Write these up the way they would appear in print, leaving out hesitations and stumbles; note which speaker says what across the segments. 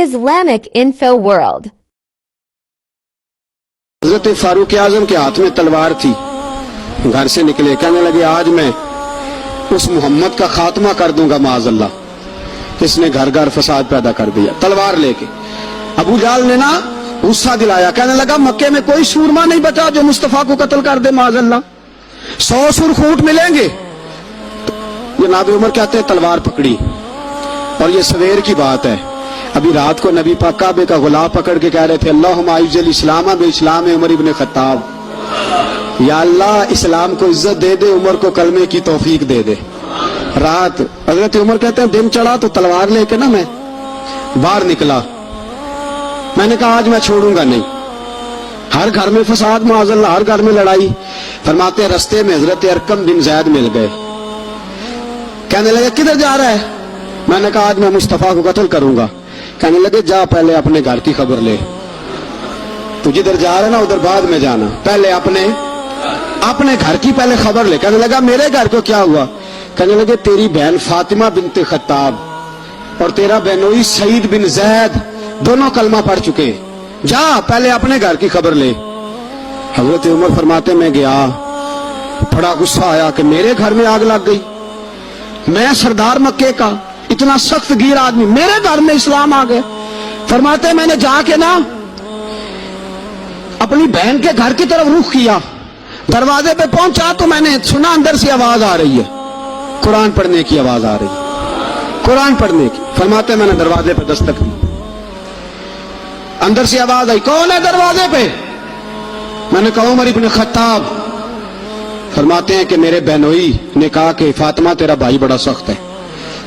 Speaker 1: Islamic Info World.
Speaker 2: حضرت فاروق اعظم کے ہاتھ میں تلوار تھی. گھر سے نکلے, کہنے لگے آج میں اس محمد کا خاتمہ کر دوں گا معاذ اللہ, اس نے گھر گھر فساد پیدا کر دیا. تلوار لے کے ابو جہل نے نا غصہ دلایا, کہنے لگا مکے میں کوئی سورما نہیں بچا جو مصطفیٰ کو قتل کر دے معاذ اللہ, 100 سرخوٹ ملیں گے. جناب عمر کہتے ہیں تلوار پکڑی, اور یہ سویر کی بات ہے. ابھی رات کو نبی پاک کعبے کا غلاف پکڑ کے کہہ رہے تھے اللہم اعز الاسلام باسلام عمر ابن خطاب, یا اللہ اسلام کو عزت دے دے, عمر کو کلمے کی توفیق دے دے. رات حضرت عمر کہتے ہیں دن چڑھا تو تلوار لے کے نا میں باہر نکلا. میں نے کہا آج میں چھوڑوں گا نہیں. ہر گھر میں فساد معاذ اللہ, ہر گھر میں لڑائی. فرماتے ہیں رستے میں حضرت ارقم بن زید مل گئے. کہنے لگے کدھر جا رہا ہے؟ میں نے کہا آج میں مصطفیٰ کو قتل کروں گا. کہنے لگے جا پہلے اپنے گھر کی خبر لے, تو جدھر جا رہا نا ادھر بعد میں جانا, پہلے اپنے گھر کی پہلے خبر لے. کہنے لگا میرے گھر کو کیا ہوا؟ کہنے لگے تیری بہن فاطمہ بنت خطاب اور تیرا بہنوئی سعید بن زید دونوں کلمہ پڑھ چکے, جا پہلے اپنے گھر کی خبر لے. حضرت عمر فرماتے میں گیا, بڑا غصہ آیا کہ میرے گھر میں آگ لگ گئی. میں سردار مکے کا اتنا سخت گیر آدمی, میرے گھر میں اسلام آ گئے. فرماتے میں نے جا کے نا اپنی بہن کے گھر کی طرف رخ کیا, دروازے پہ پہنچا تو میں نے سنا اندر سے آواز آ رہی ہے, قرآن پڑھنے کی آواز آ رہی ہے, قرآن پڑھنے کی. فرماتے میں نے دروازے پہ دستک دی, اندر سے آواز آئی کون ہے دروازے پہ؟ میں نے کہا عمر ابن خطاب. فرماتے ہیں کہ میرے بہنوئی نے کہا کہ فاطمہ تیرا بھائی بڑا سخت ہے.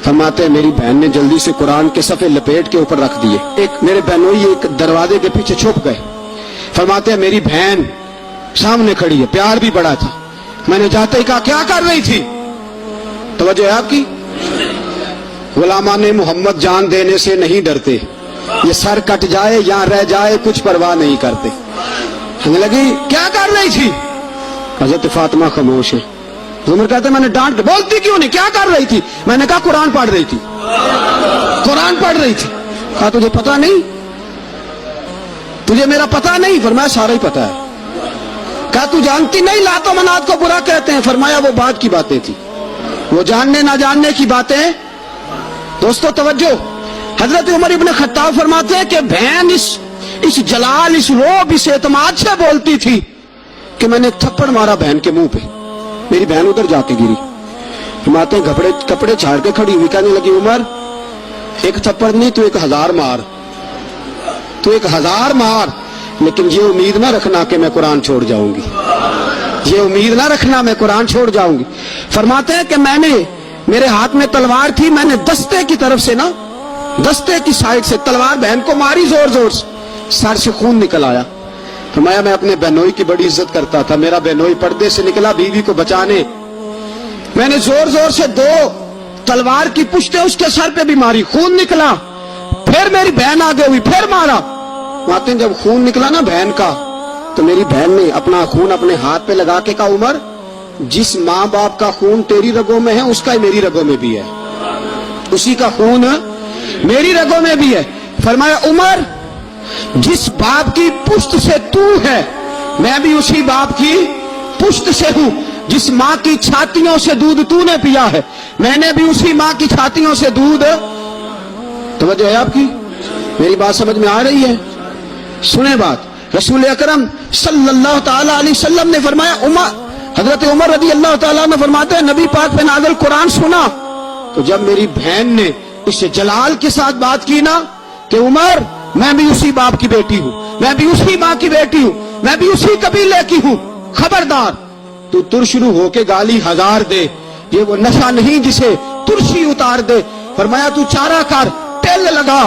Speaker 2: فرماتے ہیں میری بہن نے جلدی سے قرآن کے صفحے لپیٹ کے اوپر رکھ دیے. ایک میرے بہنوئی ایک دروازے کے پیچھے چھپ گئے. فرماتے ہیں میری بہن سامنے کھڑی ہے, پیار بھی بڑا تھا. میں نے جاتے ہی کہا کیا کر رہی تھی؟ توجہ ہے آپ کی؟ غلامان محمد جان دینے سے نہیں ڈرتے, یہ سر کٹ جائے یا رہ جائے کچھ پرواہ نہیں کرتے. ہمیں لگی کیا کر رہی تھی؟ حضرت فاطمہ خاموش ہے. عمر کہتے میں نے ڈانٹ کے, بولتی کیوں نہیں, کیا کر رہی تھی؟ میں نے کہا قرآن پڑھ رہی تھی, قرآن پڑھ رہی تھی. کہا تجھے پتا نہیں, تجھے میرا پتا نہیں؟ فرمایا سارا ہی پتا ہے. کہا تو جانتی نہیں لات و منات کو برا کہتے ہیں؟ فرمایا وہ بات کی باتیں تھی, وہ جاننے نہ جاننے کی باتیں. دوستو توجہ, حضرت عمر ابن خطاب فرماتے ہیں کہ بہن اس جلال, اس روب, اس اعتماد سے بولتی تھی کہ میں نے ایک تھپڑ مارا بہن کے منہ پہ, میری بہن ادھر جا کے گری. فرماتے ہیں کپڑے چھاڑ کے کھڑی ہوئی, کہنے لگی عمر ایک تھپڑ نہیں تو 1000 مار, تو 1000 مار, لیکن یہ امید نہ رکھنا کہ میں قرآن چھوڑ جاؤں گی, یہ امید نہ رکھنا میں قرآن چھوڑ جاؤں گی. فرماتے ہیں کہ میرے ہاتھ میں تلوار تھی, میں نے دستے کی طرف سے نا, دستے کی سائڈ سے تلوار بہن کو ماری زور زور سے, سر سے خون نکل آیا. فرمایا میں اپنے بہنوئی کی بڑی عزت کرتا تھا, میرا بہنوئی پردے سے نکلا بیوی کو بچانے, میں نے زور زور سے 2 تلوار کی پشتیں اس کے سر پہ بھی ماری, خون نکلا. پھر میری بہن آگے ہوئی, پھر مارا. ماتے جب خون نکلا نا بہن کا, تو میری بہن نے اپنا خون اپنے ہاتھ پہ لگا کے کہا عمر جس ماں باپ کا خون تیری رگوں میں ہے اس کا ہی میری رگوں میں بھی ہے, اسی کا خون میری رگوں میں بھی ہے. فرمایا عمر جس باپ کی پشت سے تو ہے میں بھی اسی باپ کی پشت سے ہوں, جس ماں کی چھاتیوں سے دودھ تو نے پیا ہے میں نے بھی اسی ماں کی چھاتیوں سے دودھ. توجہ ہے آپ کی؟ میری بات سمجھ میں آ رہی ہے؟ سنیں بات. رسول اکرم صلی اللہ تعالی علیہ وسلم نے فرمایا, حضرت عمر رضی اللہ تعالیٰ نے فرماتے ہیں نبی پاک پہ نازل قرآن سنا تو جب میری بہن نے اس جلال کے ساتھ بات کی نا کہ عمر میں بھی اسی باپ کی بیٹی ہوں, میں بھی اسی ماں کی بیٹی ہوں, میں بھی اسی قبیلے کی ہوں, خبردار تو ترشرو ہو کے گالی 1000 دے, یہ وہ نشہ نہیں جسے ترشی اتار دے. فرمایا تو چارہ کر, تیل لگا,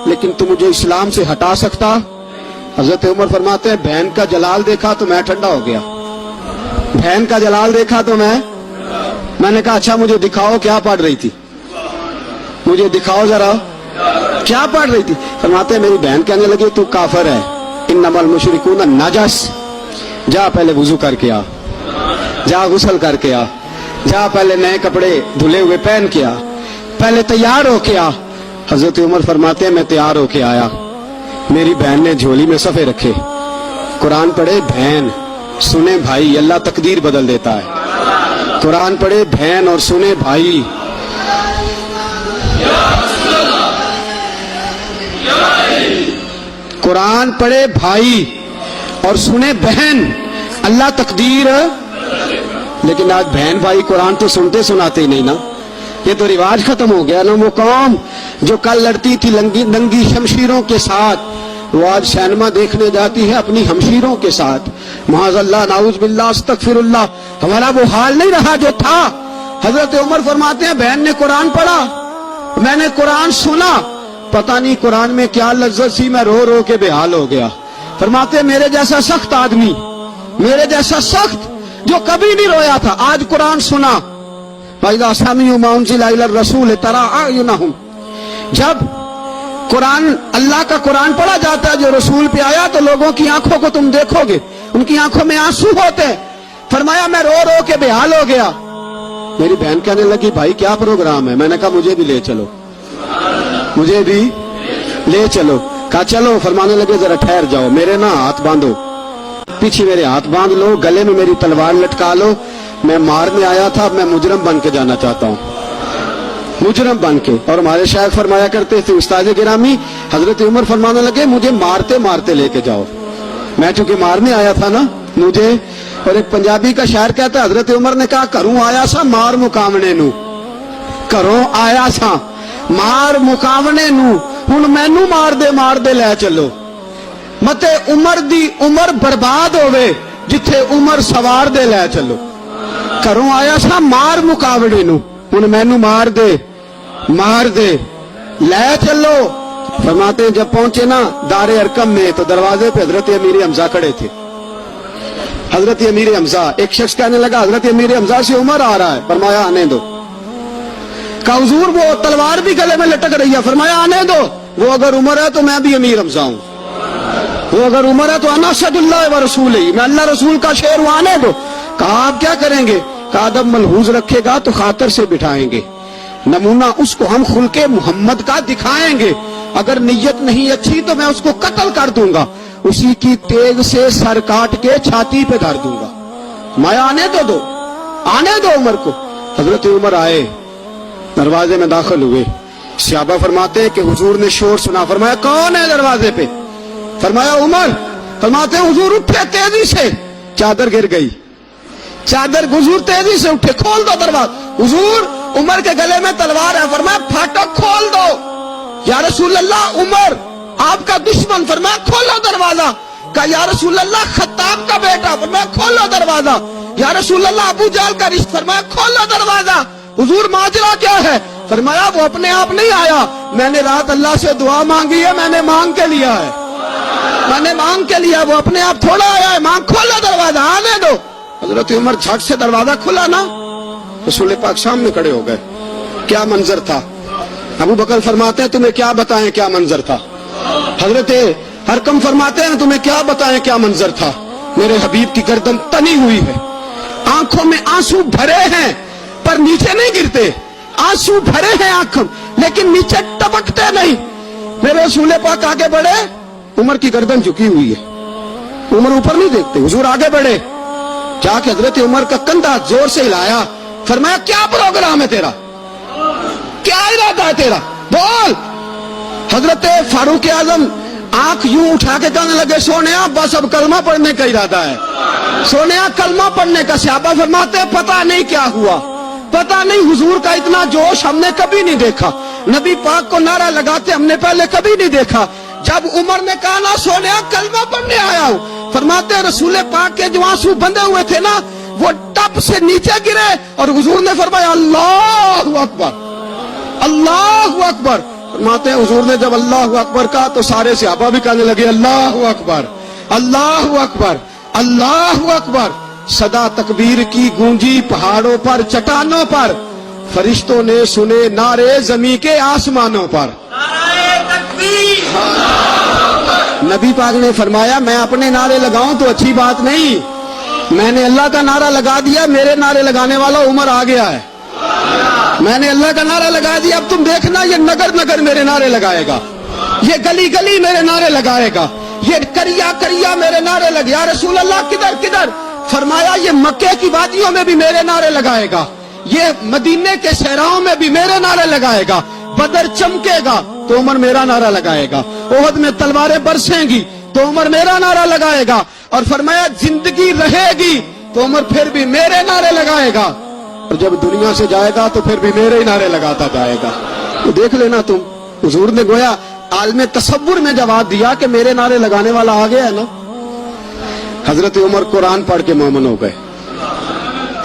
Speaker 2: لیکن تو مجھے اسلام سے ہٹا سکتا؟ حضرت عمر فرماتے ہیں بہن کا جلال دیکھا تو میں ٹھنڈا ہو گیا, بہن کا جلال دیکھا تو میں نے کہا اچھا مجھے دکھاؤ کیا پڑھ رہی تھی, مجھے دکھاؤ ذرا کیا پڑھ رہی تھی. فرماتے ہیں میری بہن کہنے لگی تو کافر ہے, انما المشرکون نجس, جا پہلے وضو کر کے آ, جا غسل کر کے آ, جا پہلے نئے کپڑے دھلے ہوئے پہن کے آ, پہلے تیار ہو کے آ, حضرت عمر فرماتے ہیں میں تیار ہو کے آیا, میری بہن نے جھولی میں صفحے رکھے, قرآن پڑھے بہن, سنے بھائی, اللہ تقدیر بدل دیتا ہے. قرآن پڑھے بہن اور سنے بھائی. قرآن پڑھے بھائی اور سنے بہن, اللہ تقدیر. لیکن آج بہن بھائی قرآن تو سنتے سناتے ہی نہیں نا, یہ تو رواج ختم ہو گیا نا. وہ قوم جو کل لڑتی تھی ننگی شمشیروں کے ساتھ, وہ آج سینما دیکھنے جاتی ہے اپنی ہمشیروں کے ساتھ. معاذ اللہ, نعوذ باللہ, استغفر اللہ. ہمارا وہ حال نہیں رہا جو تھا. حضرت عمر فرماتے ہیں بہن نے قرآن پڑھا, میں نے قرآن سنا, پتہ نہیں قرآن میں کیا لذت سی, میں رو رو کے بے حال ہو گیا. فرماتے ہیں میرے جیسا سخت آدمی, میرے جیسا سخت جو کبھی نہیں رویا تھا, آج قرآن سنا. وَإِذَا سَمِعُوا مَا أُنزِلَ إِلَى الرَّسُولِ تَرَىٰ أَعْيُنَهُمْ, جب قرآن, اللہ کا قرآن پڑھا جاتا ہے جو رسول پہ آیا, تو لوگوں کی آنکھوں کو تم دیکھو گے, ان کی آنکھوں میں آنسو ہوتے ہیں. فرمایا میں رو رو کے بے حال ہو گیا. میری بہن کہنے لگی بھائی کیا پروگرام ہے؟ میں نے کہا مجھے بھی لے چلو, مجھے بھی لے چلو. کہا چلو. فرمانے لگے ذرا ٹھہر جاؤ, میرے نا ہاتھ باندھو, پیچھے میرے ہاتھ باندھ لو, گلے میں میری تلوار لٹکا لو, میں مارنے آیا تھا, میں مجرم بن کے جانا چاہتا ہوں, مجرم بن کے. اور ہمارے شیخ فرمایا کرتے تھے استاد گرامی, حضرت عمر فرمانے لگے مجھے مارتے مارتے لے کے جاؤ, میں چونکہ مارنے آیا تھا نا مجھے. اور ایک پنجابی کا شاعر کہتا ہے حضرت عمر نے کہا کروں آیا سا مار مقامنے نو, کروں آیا سا مار مقامنے نو, ہن مینو مار دے لے چلو. متے عمر دی عمر برباد ہوئے جتھے عمر سوار دے لے چلو. کروں آیا سا مار مقابلے نو, ہن مینو مار دے لے چلو. فرماتے ہیں جب پہنچے نا دار ارکم میں, تو دروازے پہ حضرت امیر حمزہ کھڑے تھے. حضرت امیر حمزہ, ایک شخص کہنے لگا حضرت امیر حمزہ سے عمر آ رہا ہے. فرمایا آنے دو. کہا حضور وہ تلوار بھی گلے میں لٹک رہی ہے. فرمایا آنے دو, وہ اگر عمر ہے تو میں بھی امیر حمزہ ہوں, وہ اگر عمر ہے تو انا اسد اللہ و رسولہ, میں اللہ رسول کا شعر ہوں, آنے دو. کہا آپ کیا کریں گے؟ کہا ادب ملحوظ رکھے گا تو خاطر سے بٹھائیں گے, نمونہ اس کو ہم خلق محمد کا دکھائیں گے, اگر نیت نہیں اچھی تو میں اس کو قتل کر دوں گا, اسی کی تیغ سے سر کاٹ کے چھاتی پہ دھر دوں گا. میں آنے دو آنے دو عمر کو. حضرت عمر آئے, دروازے میں داخل ہوئے. صحابہ فرماتے ہیں کہ حضور نے شور سنا. فرمایا کون ہے دروازے پہ؟ فرمایا عمر. فرماتے ہیں حضور اٹھے تیزی سے, چادر گر گئی, چادر. حضور تیزی سے اٹھے, کھول دو دروازہ. حضور عمر کے گلے میں تلوار ہے. فرمایا پھاٹک کھول دو. یا رسول اللہ عمر آپ کا دشمن. فرمایا کھولو دروازہ. کہا یا رسول اللہ خطاب کا بیٹا. فرمایا کھولو دروازہ. یا رسول اللہ ابو جہل کا رشتہ. فرمایا کھولو دروازہ. حضور ماجرا کیا ہے؟ فرمایا وہ اپنے آپ نہیں آیا, میں نے رات اللہ سے دعا مانگی ہے, میں نے مانگ کے لیا ہے, میں نے مانگ کے لیا, وہ اپنے آپ تھوڑا آیا ہے. مانگ. کھولو دروازہ, آنے دو. حضرت عمر جھٹ سے دروازہ کھلا نا, رسول پاک سامنے کھڑے ہو گئے. کیا منظر تھا. ابو بکر فرماتے ہیں تمہیں کیا بتائیں کیا منظر تھا. حضرت حرکم فرماتے ہیں تمہیں کیا بتائیں کیا منظر تھا. میرے حبیب کی گردن تنی ہوئی ہے, آنکھوں میں آنسو بھرے ہیں پر نیچے نہیں گرتے, آنسو بھرے ہیں آنکھوں لیکن نیچے ٹپکتے نہیں. میرے رسول پاک آگے بڑھے, عمر کی گردن جھکی ہوئی ہے, عمر اوپر نہیں دیکھتے. حضور آگے بڑھے, جا کے حضرت عمر کا کندھا زور سے ہلایا. فرمایا کیا پروگرام ہے تیرا, کیا ارادہ ہے تیرا, بول. حضرت فاروق اعظم آنکھ یوں اٹھا کے کہنے لگے سونیا بس اب کلمہ پڑھنے کا ارادہ ہے, سونیا کلمہ پڑھنے کا. صحابہ فرماتے پتہ نہیں کیا ہوا, پتہ نہیں. حضور کا اتنا جوش ہم نے کبھی نہیں دیکھا, نبی پاک کو نعرہ لگاتے ہم نے پہلے کبھی نہیں دیکھا. جب عمر نے کہا نا سونیا کلمہ پڑھنے آیا ہوں, فرماتے رسول پاک کے جو آنسو بندے ہوئے تھے نا وہ ٹپ سے نیچے گرے, اور حضور نے فرمایا اللہ اکبر, اللہ اکبر. فرماتے ہیں حضور نے جب اللہ اکبر کہا تو سارے صحابہ بھی کہنے لگے اللہ اکبر, اللہ اکبر, اللہ اکبر. صدا تکبیر کی گونجی پہاڑوں پر چٹانوں پر, فرشتوں نے سنے نعرے زمین کے آسمانوں پر. نبی پاک نے فرمایا میں اپنے نعرے لگاؤں تو اچھی بات نہیں, میں نے اللہ کا نعرہ لگا دیا, میرے نعرے لگانے والا عمر آ گیا ہے. میں نے اللہ کا نعرہ لگا دیا، اب تم دیکھنا یہ نگر نگر میرے نعرے لگائے گا، یہ گلی گلی میرے نعرے لگائے گا، یہ کریا کریا میرے نعرے لگے۔ یا رسول اللہ کدھر کدھر؟ فرمایا یہ مکے کی وادیوں میں بھی میرے نعرے لگائے گا، یہ مدینے کے صحراؤں میں بھی میرے نعرے لگائے گا، بدر چمکے گا تو عمر میرا نعرہ لگائے گا، احد میں تلواریں برسیں گی تو عمر میرا نعرہ لگائے گا، اور فرمایا زندگی رہے گی تو عمر پھر بھی میرے نعرے لگائے گا، اور جب دنیا سے جائے گا تو پھر بھی میرے ہی نعرے لگاتا جائے گا۔ تو دیکھ لینا تم، حضور نے گویا عالم تصور میں جواب دیا کہ میرے نعرے لگانے والا آ گیا ہے نا۔ حضرت عمر قرآن پڑھ کے مومن ہو گئے۔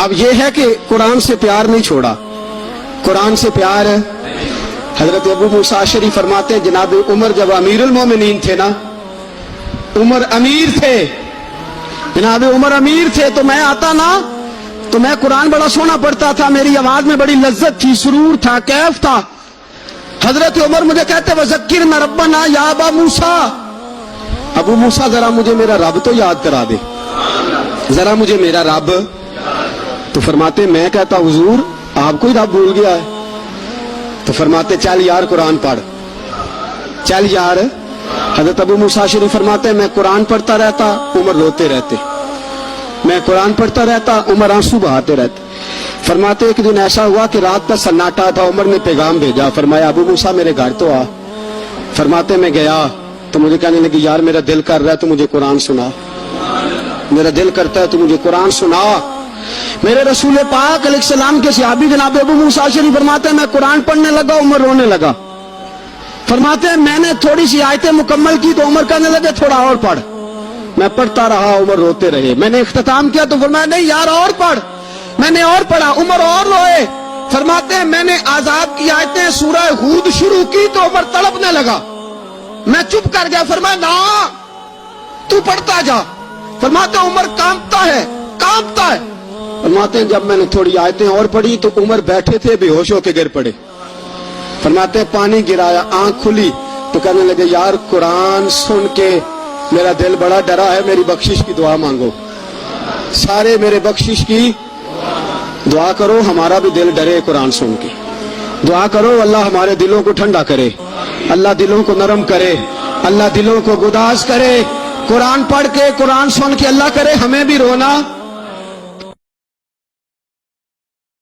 Speaker 2: اب یہ ہے کہ قرآن سے پیار نہیں چھوڑا، قرآن سے پیار ہے۔ حضرت ابو موسیٰ اشعری فرماتے ہیں جناب عمر جب امیر المومنین تھے نا، عمر امیر تھے، جناب عمر امیر تھے، تو میں آتا نا تو میں قرآن بڑا سونا پڑھتا تھا، میری آواز میں بڑی لذت تھی، سرور تھا، کیف تھا۔ حضرت عمر مجھے کہتے وذکرنا ربنا یا ابا موسیٰ، ابو موسیٰ ذرا مجھے میرا رب تو یاد کرا دے، ذرا مجھے میرا رب۔ تو فرماتے میں کہتا حضور آپ کو ہی رب بھول گیا ہے؟ تو فرماتے چل یار قرآن پڑھ، چل یار۔ حضرت ابو موسیٰ اشعری فرماتے میں قرآن پڑھتا رہتا، عمر روتے رہتے، میں قرآن پڑھتا رہتا، عمر آنسو بہاتے رہتے۔ فرماتے ایک دن ایسا ہوا کہ رات کا سناٹا تھا، عمر نے پیغام بھیجا، فرمایا ابو موسیٰ میرے گھر تو آ۔ فرماتے میں گیا تو مجھے کہنے لگی یار میرا دل کر رہا ہے تو مجھے قرآن سنا، میرا دل کرتا ہے تو مجھے قرآن سنا۔ میرے رسول پاک علیہ السلام کے صحابی جناب ابو موسیٰ اشعری فرماتے ہیں میں قرآن پڑھنے لگا، عمر رونے لگا۔ فرماتے ہیں میں نے تھوڑی سی آیتیں مکمل کی تو عمر کہنے لگے تھوڑا اور پڑھ، میں پڑھتا رہا، عمر روتے رہے۔ میں نے اختتام کیا تو فرمایا نہیں یار اور پڑھ، میں نے اور پڑھا، عمر اور روئے۔ فرماتے ہیں میں نے عذاب کی آیتیں سورہ ہود شروع کی تو عمر تڑپنے لگا، میں چپ کر گیا، فرمایا نا تو پڑھتا جا۔ فرماتے ہیں عمر کانپتا ہے، کانپتا ہے۔ فرماتے ہیں جب میں نے تھوڑی آیتیں اور پڑھی تو عمر بیٹھے تھے بے ہوش ہو کے گر پڑے۔ فرماتے ہیں پانی گرایا، آنکھ کھلی تو کہنے لگے یار قرآن سن کے میرا دل بڑا ڈرا ہے، میری بخشش کی دعا مانگو، سارے میرے بخشش کی دعا کرو، ہمارا بھی دل ڈرے قرآن سن کے، دعا کرو اللہ ہمارے دلوں کو ٹھنڈا کرے، اللہ دلوں کو نرم کرے، اللہ دلوں کو گداز کرے، قرآن پڑھ کے قرآن سن کے اللہ کرے ہمیں بھی رونا